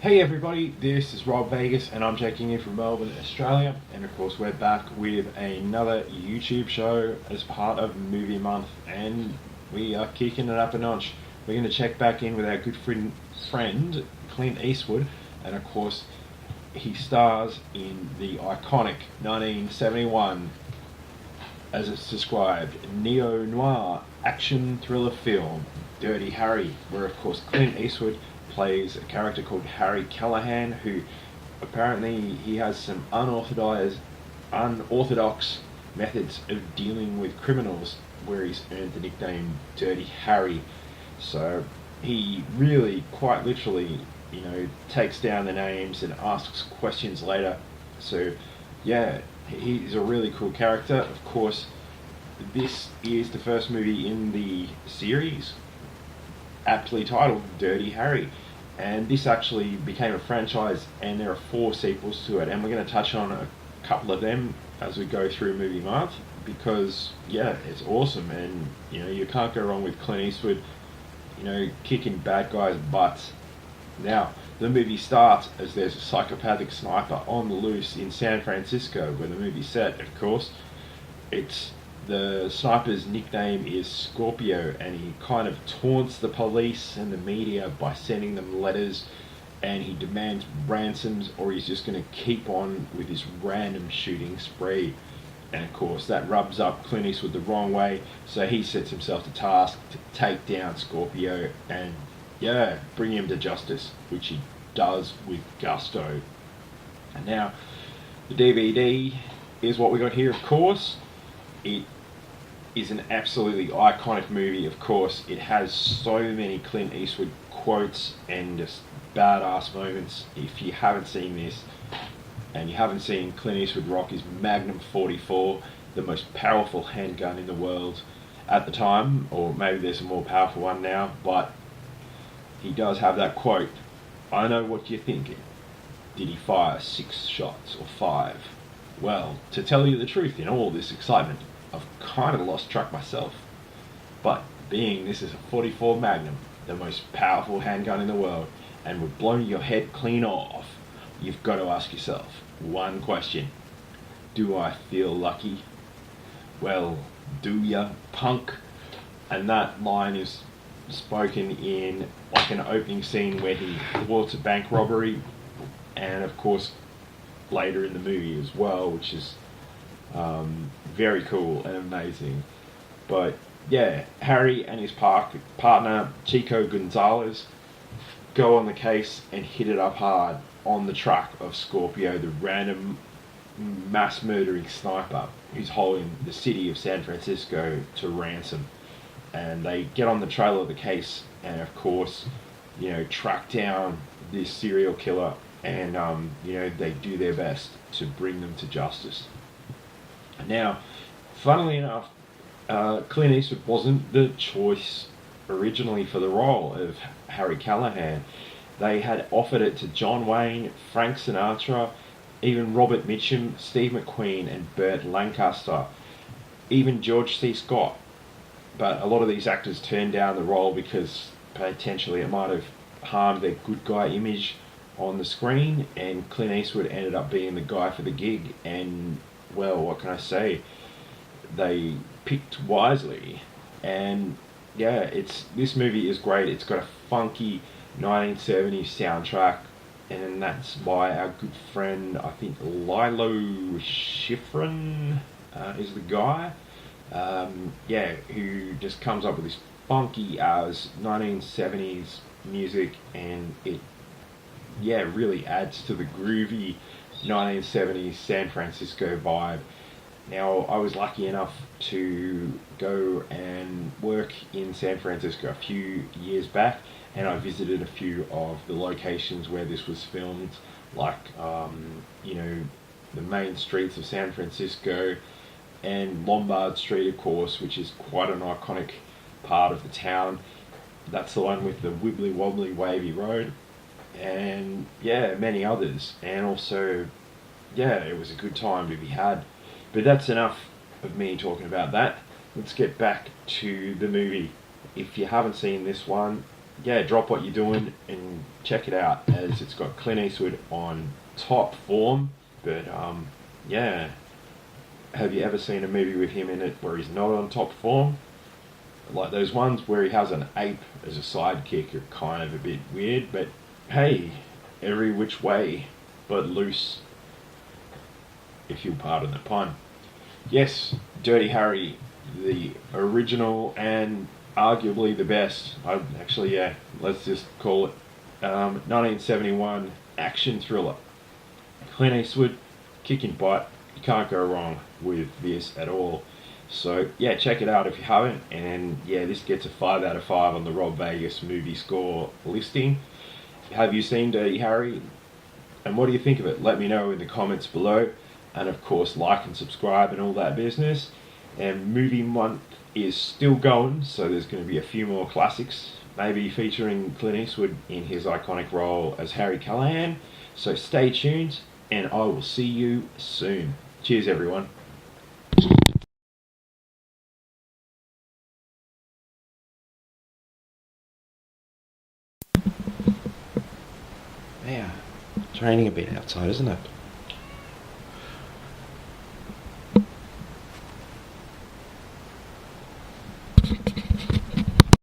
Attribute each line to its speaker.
Speaker 1: Hey everybody, this is Rob Vegas and I'm checking in from Melbourne, Australia, and of course we're back with another YouTube show as part of Movie Month, and we are kicking it up a notch. We're going to check back in with our good friend Clint Eastwood, and of course he stars in the iconic 1971, as it's described, neo-noir action thriller film Dirty Harry, where of course Clint Eastwood plays a character called Harry Callahan, who apparently he has some unorthodox methods of dealing with criminals, where he's earned the nickname Dirty Harry. So he really, quite literally, takes down the names and asks questions later. So yeah, he's a really cool character. Of course, this is the first movie in the series, aptly titled Dirty Harry, and this actually became a franchise, and there are 4 sequels to it, and we're going to touch on a couple of them as we go through Movie Month, because yeah, it's awesome, and you can't go wrong with Clint Eastwood kicking bad guys' butts. Now the movie starts as there's a psychopathic sniper on the loose in San Francisco, where the movie's set. Of course, the sniper's nickname is Scorpio, and he kind of taunts the police and the media by sending them letters, and he demands ransoms, or he's just going to keep on with this random shooting spree. And of course that rubs up Clint Eastwood the wrong way, so he sets himself to task to take down Scorpio and bring him to justice, which he does with gusto. And now the DVD is what we got here. Of course, it is an absolutely iconic movie. Of course, it has so many Clint Eastwood quotes and just badass moments. If you haven't seen this, and you haven't seen Clint Eastwood rock his Magnum 44, the most powerful handgun in the world at the time, or maybe there's a more powerful one now, but he does have that quote, "I know what you're thinking. Did he fire 6 shots or 5? Well, to tell you the truth, in all this excitement, I've kind of lost track myself. But being this is a 44 Magnum, the most powerful handgun in the world, and would blow your head clean off, you've got to ask yourself one question. Do I feel lucky? Well, do ya, punk?" And that line is spoken in like an opening scene where he thwarts a bank robbery, and of course later in the movie as well, which is very cool and amazing. But yeah, Harry and his partner Chico Gonzalez go on the case and hit it up hard on the track of Scorpio, the random mass murdering sniper who's holding the city of San Francisco to ransom. And they get on the trail of the case and of course track down this serial killer, and they do their best to bring them to justice. Now, funnily enough, Clint Eastwood wasn't the choice originally for the role of Harry Callahan. They had offered it to John Wayne, Frank Sinatra, even Robert Mitchum, Steve McQueen, and Burt Lancaster, even George C. Scott. But a lot of these actors turned down the role because potentially it might have harmed their good guy image on the screen, and Clint Eastwood ended up being the guy for the gig, and well, what can I say? They picked wisely, and yeah, this movie is great. It's got a funky 1970s soundtrack, and that's by our good friend, I think Lilo Schifrin is the guy, who just comes up with this funky as 1970s music, and it really adds to the groovy 1970s San Francisco vibe. Now, I was lucky enough to go and work in San Francisco a few years back, and I visited a few of the locations where this was filmed, like the main streets of San Francisco, and Lombard Street, of course, which is quite an iconic part of the town. That's the one with the wibbly wobbly wavy road, and many others. And also, it was a good time to be had. But that's enough of me talking about that. Let's get back to the movie. If you haven't seen this one, yeah, drop what you're doing and check it out, as it's got Clint Eastwood on top form. But yeah, have you ever seen a movie with him in it where he's not on top form? Like those ones where he has an ape as a sidekick are kind of a bit weird, but hey, every which way but loose, if you'll pardon the pun. Yes, Dirty Harry, the original and arguably the best. Actually, yeah, let's just call it 1971 action thriller. Clint Eastwood, kicking butt. You can't go wrong with this at all. So yeah, check it out if you haven't. And yeah, this gets a 5 out of 5 on the Rob Vegas movie score listing. Have you seen Dirty Harry? And what do you think of it? Let me know in the comments below. And of course, like and subscribe and all that business. And movie month is still going, so there's going to be a few more classics, maybe featuring Clint Eastwood in his iconic role as Harry Callahan. So stay tuned, and I will see you soon. Cheers, everyone. Yeah, it's raining a bit outside, isn't it?